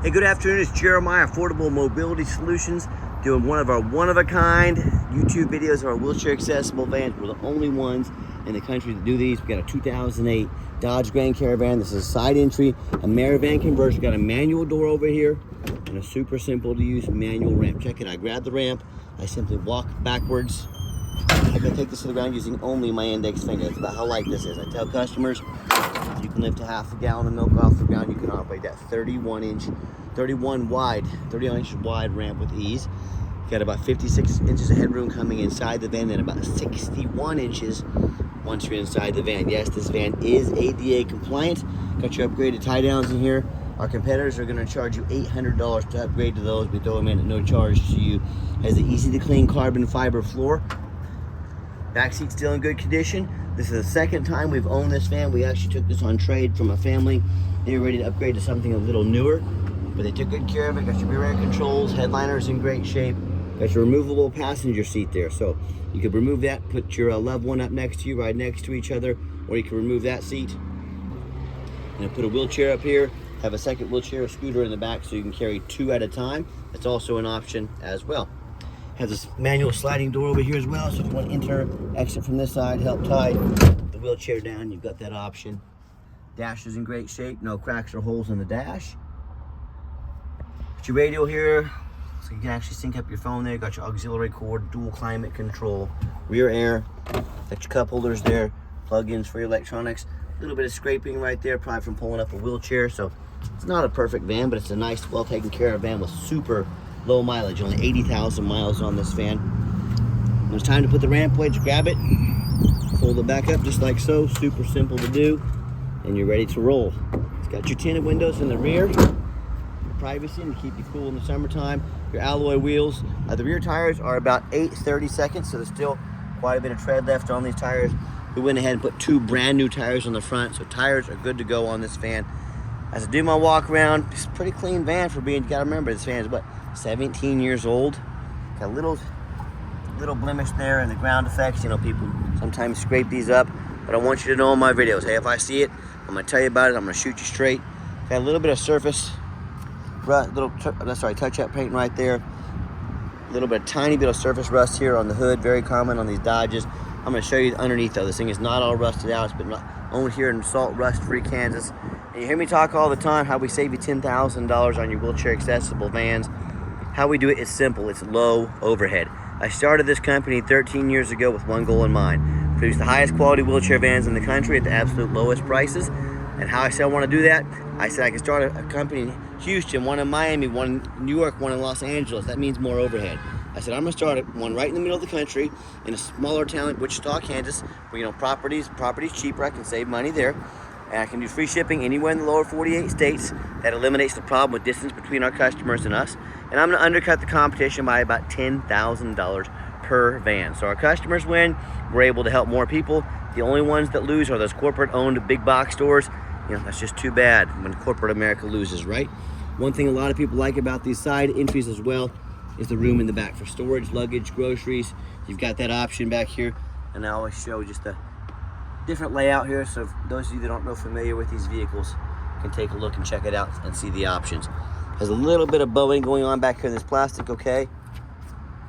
Hey, good afternoon. It's Jeremiah, Affordable Mobility Solutions, doing one of our one-of-a-kind YouTube videos of our wheelchair accessible vans. We're the only ones in the country to do these. We got a 2008 Dodge Grand Caravan. This is a side entry, a Maravan conversion. Got a manual door over here and a super simple to use manual ramp. Check it. I grab the ramp. I simply walk backwards. I can take this to the ground using only my index finger. That's about how light this is. I tell customers you can lift a half a gallon of milk off the ground. You can operate that 31 inches wide ramp with ease. You got about 56 inches of headroom coming inside the van, and about 61 inches once you're inside the van. Yes, this van is ADA compliant. Got your upgraded tie downs in here. Our competitors are going to charge you $800 to upgrade to those. We throw them in at no charge to you. Has the easy to clean carbon fiber floor. Back seat's still in good condition. This is the second time we've owned this van. We actually took this on trade from a family. They were ready to upgrade to something a little newer, but they took good care of it. Got your rear air controls, headliner's in great shape. Got your removable passenger seat there. So you could remove that, put your loved one up next to you, right next to each other, or you can remove that seat. And put a wheelchair up here, have a second wheelchair, a scooter in the back so you can carry two at a time. That's also an option as well. Has this manual sliding door over here as well, so if you want to enter, exit from this side, help tie the wheelchair down, you've got that option. Dash is in great shape, no cracks or holes in the dash. Got your radio here, so you can actually sync up your phone there. Got your auxiliary cord, dual climate control, rear air. Got your cup holders there, plug-ins for your electronics. A little bit of scraping right there, probably from pulling up a wheelchair. So it's not a perfect van, but it's a nice, well taken care of van with super low mileage, only 80,000 miles on this van. When it's time to put the ramp wedge, grab it, fold it back up just like so, super simple to do, and you're ready to roll. It's got your tinted windows in the rear, privacy to keep you cool in the summertime. Your alloy wheels. The rear tires are about 8/32, so there's still quite a bit of tread left on these tires. We went ahead and put two brand new tires on the front, so tires are good to go on this van. As I do my walk around, it's a pretty clean van for being, you gotta remember, this van is what, 17 years old. Got a little blemish there and the ground effects. You know, people sometimes scrape these up, but I want you to know in my videos, hey, if I see it, I'm gonna tell you about it. I'm gonna shoot you straight. Got a little bit of surface, touch-up paint right there. A little bit, tiny bit of surface rust here on the hood, very common on these Dodges. I'm gonna show you underneath though. This thing is not all rusted out. It's been owned here in Salt Rust-Free, Kansas. And you hear me talk all the time how we save you $10,000 on your wheelchair accessible vans. How we do it is simple. It's low overhead. I started this company 13 years ago with one goal in mind: produce the highest quality wheelchair vans in the country at the absolute lowest prices. And how I said I want to do that, I said I can start a company in Houston, one in Miami, one in New York, one in Los Angeles. That means more overhead. I said I'm gonna start one right in the middle of the country in a smaller town like Wichita, Kansas, where, you know, property's cheaper. I can save money there. And I can do free shipping anywhere in the lower 48 states. That eliminates the problem with distance between our customers and us. And I'm gonna undercut the competition by about $10,000 per van. So our customers win, we're able to help more people. The only ones that lose are those corporate-owned big box stores. You know, that's just too bad when corporate America loses, right? One thing a lot of people like about these side entries as well is the room in the back for storage, luggage, groceries. You've got that option back here. And I always show just a different layout here, so those of you that aren't familiar with these vehicles can take a look and check it out and see the options. Has a little bit of bowing going on back here in this plastic, okay?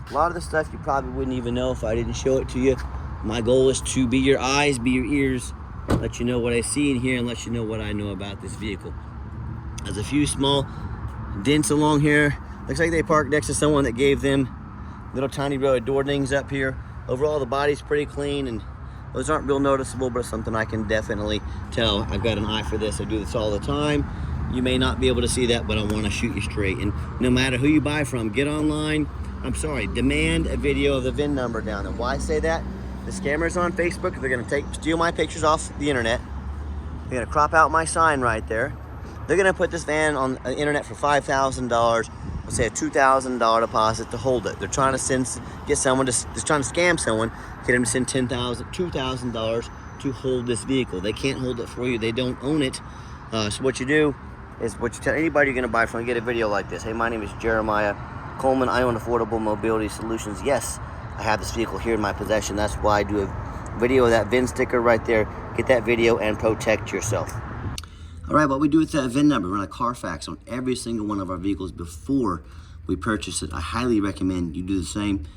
A lot of the stuff you probably wouldn't even know if I didn't show it to you. My goal is to be your eyes, be your ears, let you know what I see and hear, and let you know what I know about this vehicle. There's a few small dents along here. Looks like they parked next to someone that gave them little tiny row of door dings up here. Overall, the body's pretty clean, and those aren't real noticeable, but it's something I can definitely tell. I've got an eye for this. I do this all the time. You may not be able to see that, but I want to shoot you straight. And no matter who you buy from, get online. Demand a video of the VIN number down. And why I say that? The scammers on Facebook, they're going to steal my pictures off the internet. They're going to crop out my sign right there. They're going to put this van on the internet for $5,000. Let's say a $2,000 deposit to hold it. They're trying to trying to scam someone, get them to send $2,000 to hold this vehicle. They can't hold it for you. They don't own it. So what you do is what you tell anybody you're going to buy from, get a video like this. Hey, my name is Jeremiah Coleman. I own Affordable Mobility Solutions. Yes, I have this vehicle here in my possession. That's why I do a video of that VIN sticker right there. Get that video and protect yourself. All right, what we do with that VIN number, we run a Carfax on every single one of our vehicles before we purchase it. I highly recommend you do the same.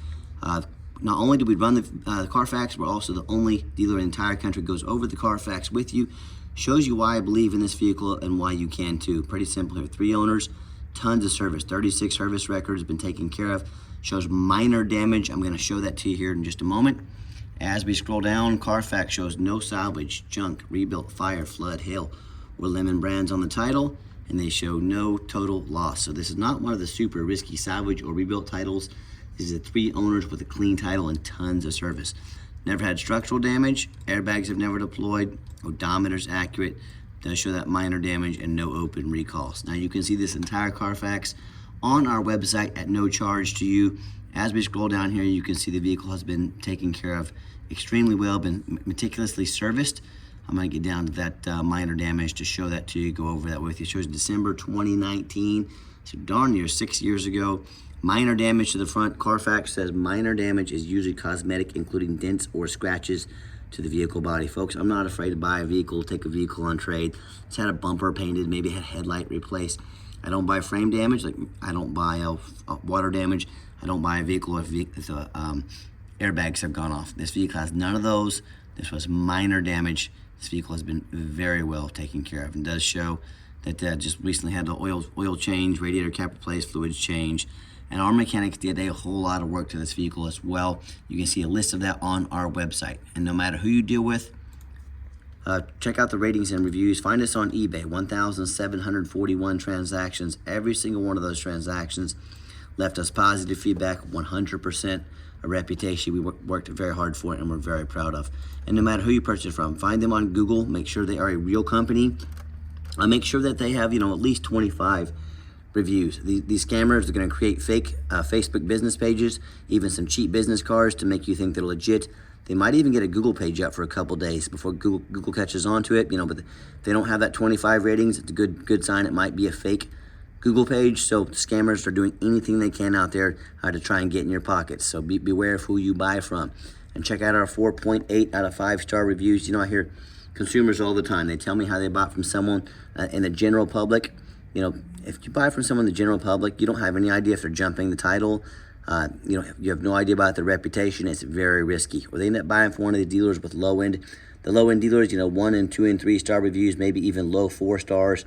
Not only do we run the Carfax, we're also the only dealer in the entire country goes over the Carfax with you. Shows you why I believe in this vehicle and why you can too. Pretty simple here. 3 owners, tons of service, 36 service records, been taken care of. Shows minor damage. I'm going to show that to you here in just a moment. As we scroll down, Carfax shows no salvage, junk, rebuilt, fire, flood, hail, or lemon brands on the title, and they show no total loss. So this is not one of the super risky salvage or rebuilt titles. This is 3 owners with a clean title and tons of service. Never had structural damage, airbags have never deployed, odometer's accurate, does show that minor damage, and no open recalls. Now you can see this entire Carfax on our website at no charge to you. As we scroll down here, you can see the vehicle has been taken care of extremely well, been meticulously serviced. I'm gonna get down to that minor damage to show that to you, go over that with you. It shows December 2019, so darn near 6 years ago. Minor damage to the front. Carfax says minor damage is usually cosmetic, including dents or scratches to the vehicle body. Folks, I'm not afraid to buy a vehicle, take a vehicle on trade. It's had a bumper painted, maybe had a headlight replaced. I don't buy frame damage, like I don't buy water damage. I don't buy a vehicle if airbags have gone off. This vehicle has none of those. This was minor damage. This vehicle has been very well taken care of and does show that just recently had the oil change, radiator cap replaced, fluids change. And our mechanics did a whole lot of work to this vehicle as well. You can see a list of that on our website. And no matter who you deal with, check out the ratings and reviews. Find us on eBay, 1,741 transactions. Every single one of those transactions left us positive feedback, 100% a reputation we worked very hard for and we're very proud of. And no matter who you purchase from, find them on Google, make sure they are a real company. Make sure that they have, at least 25 reviews. These scammers are going to create fake Facebook business pages, even some cheap business cards to make you think they're legit. They might even get a Google page up for a couple days before Google catches on to it, but they don't have that 25 ratings. It's a good sign it might be a fake Google page. So scammers are doing anything they can out there to try and get in your pockets. So beware of who you buy from. And check out our 4.8 out of 5-star reviews. I hear consumers all the time. They tell me how they bought from someone in the general public. If you buy from someone in the general public, you don't have any idea if they're jumping the title. You have no idea about their reputation. It's very risky. Or they end up buying from one of the dealers with the low-end dealers, 1 and 2 and 3-star reviews, maybe even low 4 stars.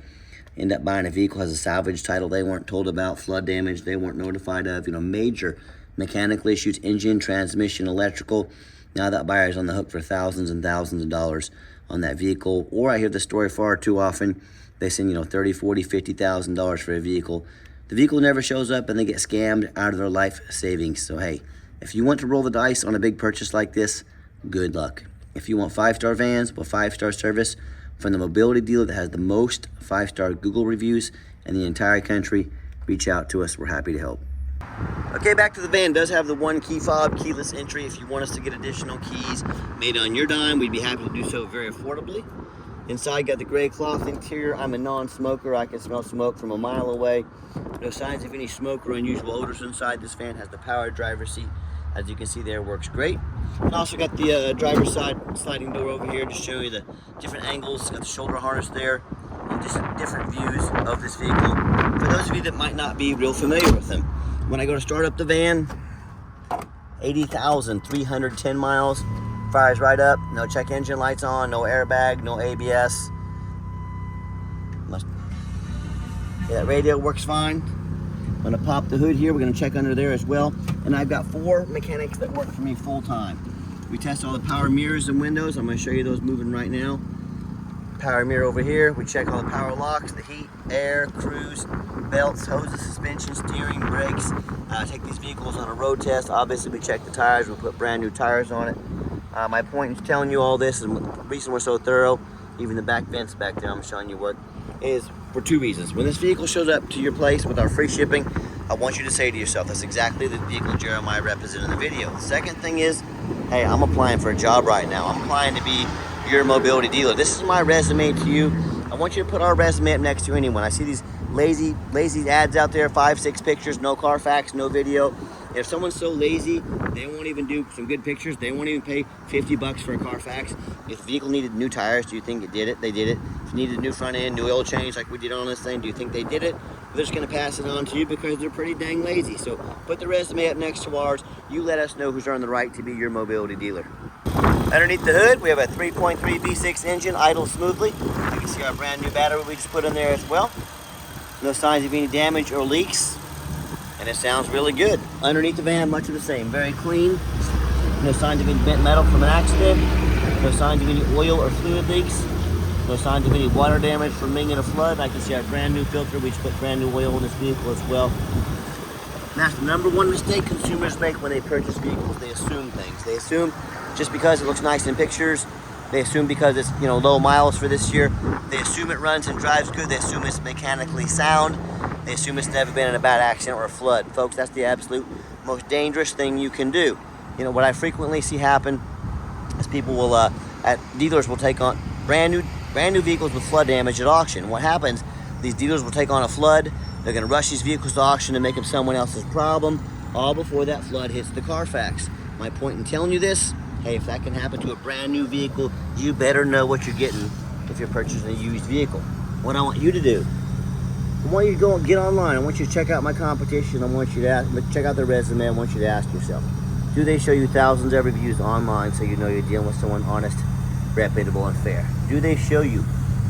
End up buying a vehicle has a salvage title they weren't told about, flood damage they weren't notified of, major mechanical issues, engine, transmission, electrical. Now that buyer's on the hook for thousands and thousands of dollars on that vehicle. Or I hear the story far too often. They send, $30,000, $40,000, $50,000 for a vehicle. The vehicle never shows up and they get scammed out of their life savings. So hey, if you want to roll the dice on a big purchase like this, good luck. If you want 5-star vans with 5-star service from the mobility dealer that has the most 5-star Google reviews in the entire country, reach out to us. We're happy to help. Okay, back to the van. It does have the 1 key fob, keyless entry. If you want us to get additional keys made on your dime, we'd be happy to do so very affordably. Inside, got the gray cloth interior. I'm a non-smoker. I can smell smoke from a mile away. No signs of any smoke or unusual odors inside. This van has the power driver's seat. As you can see there, works great. And also got the driver's side sliding door over here to show you the different angles. Got the shoulder harness there and just different views of this vehicle for those of you that might not be real familiar with them. When I go to start up the van, 80,310 miles. Fires right up, no check engine lights on, no airbag, no ABS. That radio works fine. I'm gonna pop the hood here. We're gonna check under there as well. And I've got 4 mechanics that work for me full time. We test all the power mirrors and windows. I'm gonna show you those moving right now. Power mirror over here. We check all the power locks, the heat, air, cruise, belts, hoses, suspension, steering, brakes. Take these vehicles on a road test. Obviously we check the tires. We'll put brand new tires on it. My point in telling you all this, and the reason we're so thorough, even the back vents back there I'm showing you what, is for 2 reasons. When this vehicle shows up to your place with our free shipping, I want you to say to yourself, that's exactly the vehicle Jeremiah represented in the video. The second thing is, hey, I'm applying for a job right now. I'm applying to be your mobility dealer. This is my resume to you. I want you to put our resume up next to anyone. I see these lazy ads out there, 5, 6 pictures, no Carfax, no video. If someone's so lazy, they won't even do some good pictures, they won't even pay 50 bucks for a Carfax. If the vehicle needed new tires, do you think it did it? They did it. If it needed a new front end, new oil change like we did on this thing, do you think they did it? They're just gonna pass it on to you because they're pretty dang lazy. So put the resume up next to ours. You let us know who's earned the right to be your mobility dealer. Underneath the hood, we have a 3.3 V6 engine, idles smoothly. You can see our brand new battery we just put in there as well. No signs of any damage or leaks. And it sounds really good. Underneath the van, much of the same. Very clean. No signs of any bent metal from an accident. No signs of any oil or fluid leaks. No signs of any water damage from being in a flood. I can see our brand new filter. We just put brand new oil in this vehicle as well. And that's the number one mistake consumers make when they purchase vehicles. They assume things. They assume just because it looks nice in pictures. They assume because it's, you know, low miles for this year. They assume it runs and drives good. They assume it's mechanically sound. They assume it's never been in a bad accident or a flood. Folks, that's the absolute most dangerous thing you can do. You know, what I frequently see happen is people will, at dealers will take on brand new vehicles with flood damage at auction. What happens, these dealers will take on a flood. They're gonna rush these vehicles to auction and make them someone else's problem, all before that flood hits the Carfax. My point in telling you this, hey, if that can happen to a brand new vehicle, you better know what you're getting if you're purchasing a used vehicle. What I want you to do, I want you to go and get online. I want you to check out my competition. I want you to check out the resume. I want you to ask yourself, do they show you thousands of reviews online so you know you're dealing with someone honest, reputable, and fair? Do they show you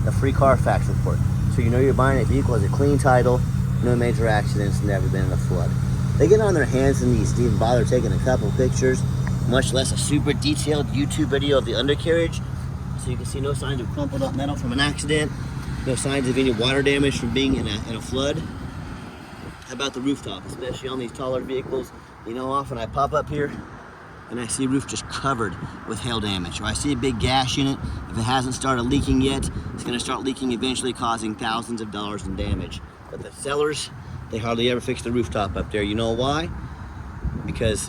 a free Carfax report so you know you're buying a vehicle as a clean title, no major accidents, never been in a flood? They get on their hands and knees to even bother taking a couple pictures, much less a super detailed YouTube video of the undercarriage, so you can see no signs of crumpled up metal from an accident, no signs of any water damage from being in a flood. How about the rooftop, especially on these taller vehicles? You know, often I pop up here and I see a roof just covered with hail damage, or I see a big gash in it. If it hasn't started leaking yet, it's gonna start leaking, eventually causing thousands of dollars in damage. But the sellers, they hardly ever fix the rooftop up there. You know why? Because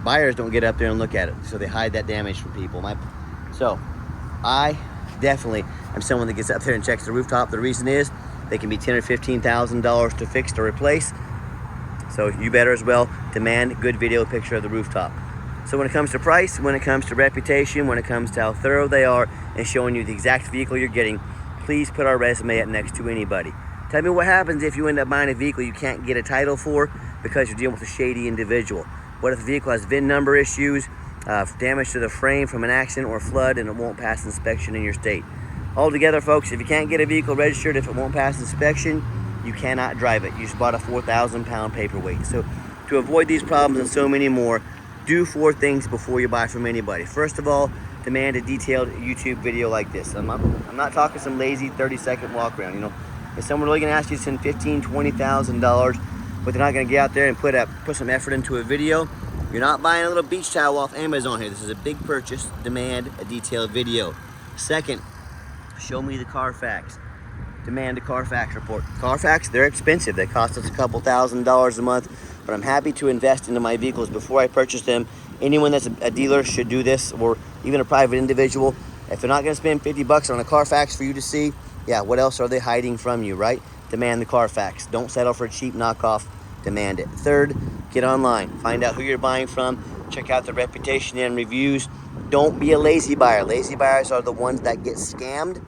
buyers don't get up there and look at it, so they hide that damage from people. So I definitely am someone that gets up there and checks the rooftop. The reason is they can be $10,000 or $15,000 to fix or replace. So you better as well demand a good video picture of the rooftop. So when it comes to price, when it comes to reputation, when it comes to how thorough they are and showing you the exact vehicle you're getting, please put our resume up next to anybody. Tell me what happens if you end up buying a vehicle you can't get a title for because you're dealing with a shady individual. What if the vehicle has VIN number issues, damage to the frame from an accident or flood, and it won't pass inspection in your state? Altogether, folks, if you can't get a vehicle registered, if it won't pass inspection, you cannot drive it. You just bought a 4,000-pound paperweight. So to avoid these problems and so many more, do 4 things before you buy from anybody. First of all, demand a detailed YouTube video like this. I'm not talking some lazy 30-second walk around. You know, if someone really gonna ask you to spend $15,000, $20,000, but they're not gonna get out there and put some effort into a video, you're not buying a little beach towel off Amazon here. This is a big purchase. Demand a detailed video. Second, show me the Carfax. Demand a Carfax report. Carfax, they're expensive. They cost us a couple $1,000s a month, but I'm happy to invest into my vehicles before I purchase them. Anyone that's a dealer should do this, or even a private individual. If they're not gonna spend 50 bucks on a Carfax for you to see, yeah, what else are they hiding from you, right? Demand the Carfax. Don't settle for a cheap knockoff. Demand it. Third, get online. Find out who you're buying from. Check out the reputation and reviews. Don't be a lazy buyer. Lazy buyers are the ones that get scammed.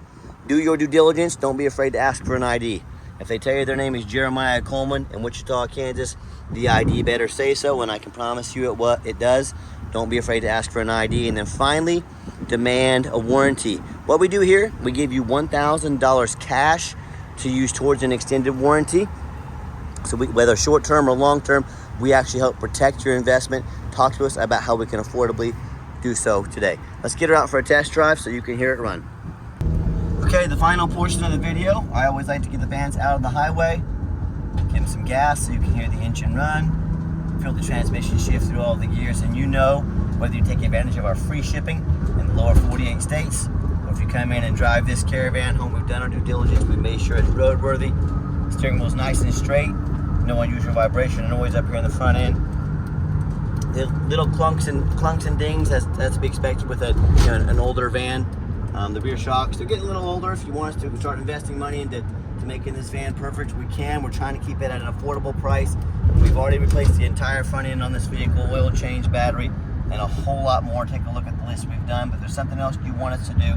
Do your due diligence. Don't be afraid to ask for an ID. If they tell you their name is Jeremiah Coleman in Wichita, Kansas, the ID better say so, and I can promise you it does. Don't be afraid to ask for an ID. And then finally, demand a warranty. What we do here, we give you $1,000 cash to use towards an extended warranty. So whether short-term or long-term, we actually help protect your investment. Talk to us about how we can affordably do so today. Let's get her out for a test drive so you can hear it run. Okay, the final portion of the video, I always like to get the vans out of the highway, give them some gas so you can hear the engine run, feel the transmission shift through all the gears, and you know whether you take advantage of our free shipping in the lower 48 states, or if you come in and drive this Caravan home, we've done our due diligence, we made sure it's roadworthy, steering wheel's nice and straight, no unusual vibration or noise up here in the front end. The little clunks and dings as to be expected with an older van. The rear shocks, they're getting a little older. If you want us to start investing money into making this van perfect, we can. We're trying to keep it at an affordable price. We've already replaced the entire front end on this vehicle, oil change, battery, and a whole lot more. Take a look at the list we've done. But if there's something else you want us to do,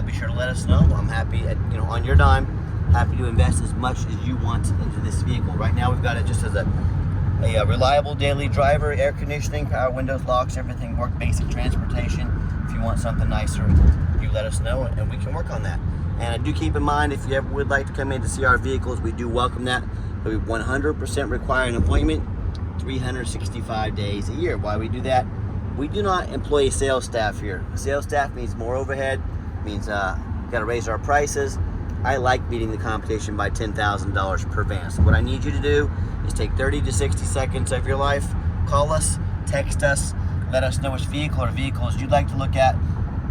be sure to let us know. I'm happy, on your dime, happy to invest as much as you want into this vehicle. Right now, we've got it just as a reliable daily driver, air conditioning, power windows, locks, everything work, basic transportation. If you want something nicer, you let us know and we can work on that. And do keep in mind, if you ever would like to come in to see our vehicles, we do welcome that. We 100% require an appointment 365 days a year. Why we do that? We do not employ sales staff here. Sales staff means more overhead, means got to raise our prices. I like beating the competition by $10,000 per van. So what I need you to do is take 30 to 60 seconds of your life, call us, text us, let us know which vehicle or vehicles you'd like to look at.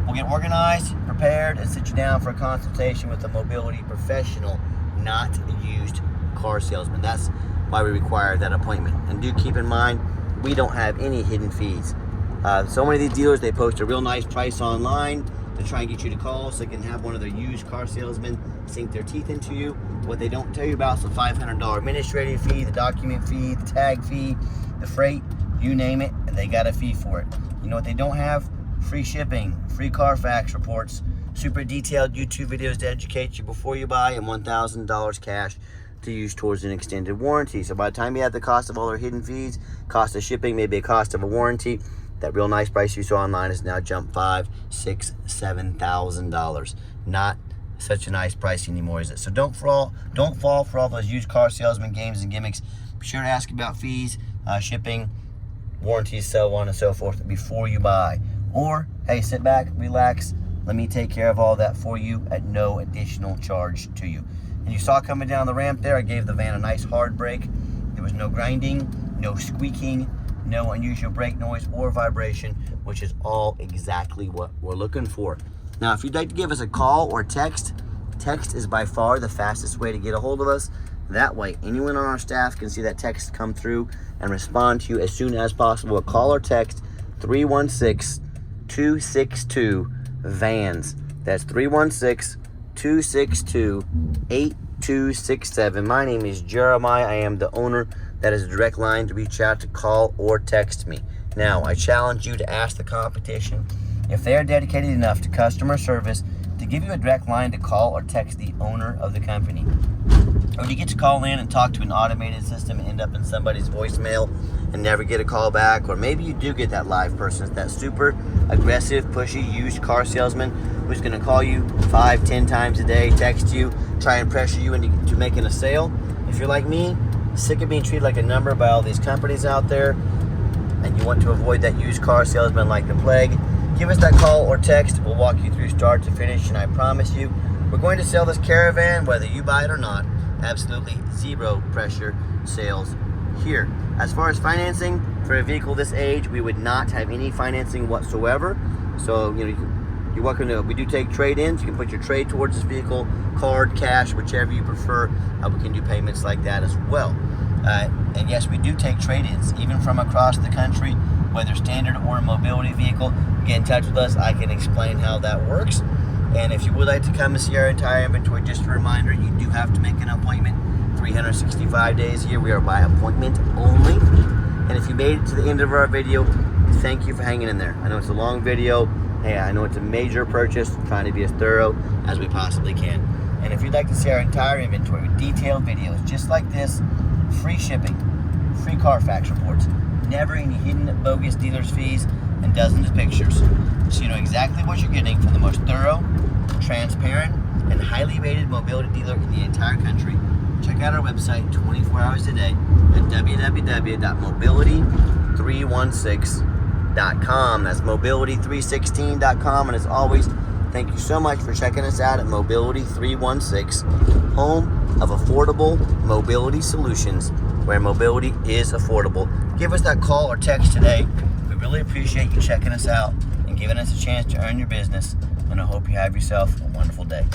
We'll get organized, prepared, and sit you down for a consultation with a mobility professional, not a used car salesman. That's why we require that appointment. And do keep in mind, we don't have any hidden fees. So many of these dealers, they post a real nice price online to try and get you to call so they can have one of their used car salesmen sink their teeth into you. What they don't tell you about is the $500 administrative fee, the document fee, the tag fee, the freight, you name it, and they got a fee for it. You know what they don't have? Free shipping, free Carfax reports, super detailed YouTube videos to educate you before you buy, and $1,000 cash to use towards an extended warranty. So by the time you have the cost of all their hidden fees, cost of shipping, maybe a cost of a warranty, that real nice price you saw online has now jumped $5,000, $6,000, $7,000. Not such a nice price anymore, is it? So don't fall for all those used car salesman games and gimmicks. Be sure to ask about fees, shipping, warranties, so on and so forth before you buy. Or, hey, sit back, relax, let me take care of all that for you at no additional charge to you. And you saw coming down the ramp there, I gave the van a nice hard brake. There was no grinding, no squeaking, no unusual brake noise or vibration, which is all exactly what we're looking for. Now, if you'd like to give us a call or text is by far the fastest way to get a hold of us. That way, anyone on our staff can see that text come through and respond to you as soon as possible. A call or text 316-262-VANS. That's 316-262-8267. My name is Jeremiah. I am the owner. That is a direct line to reach out, to call or text me. Now, I challenge you to ask the competition if they are dedicated enough to customer service to give you a direct line to call or text the owner of the company. Or do you get to call in and talk to an automated system and end up in somebody's voicemail and never get a call back? Or maybe you do get that live person, that super aggressive, pushy used car salesman who's going to call you 5-10 times a day, text you, try and pressure you into making a sale. If you're like me, sick of being treated like a number by all these companies out there, and you want to avoid that used car salesman like the plague, give us that call or text. We'll walk you through start to finish, and I promise you, we're going to sell this Caravan whether you buy it or not. Absolutely zero pressure sales here. As far as financing for a vehicle this age, we would not have any financing whatsoever. So you're welcome to. We do take trade-ins. You can put your trade towards this vehicle, card, cash, whichever you prefer. We can do payments like that as well. And yes, we do take trade-ins, even from across the country, whether standard or a mobility vehicle. Get in touch with us. I can explain how that works. And if you would like to come and see our entire inventory, just a reminder, you do have to make an appointment 365 days a year. We are by appointment only. And if you made it to the end of our video, thank you for hanging in there. I know it's a long video. Hey, I know it's a major purchase. I'm trying to be as thorough as we possibly can. And if you'd like to see our entire inventory with detailed videos just like this, free shipping, free Carfax reports, never any hidden bogus dealer's fees, and dozens of pictures, so you know exactly what you're getting from the most thorough, transparent, and highly rated mobility dealer in the entire country. Check out our website 24 hours a day at www.mobility316.com. That's mobility316.com. And as always, thank you so much for checking us out at Mobility 316, home of affordable mobility solutions, where mobility is affordable. Give us that call or text today. We really appreciate you checking us out and giving us a chance to earn your business. And I hope you have yourself a wonderful day.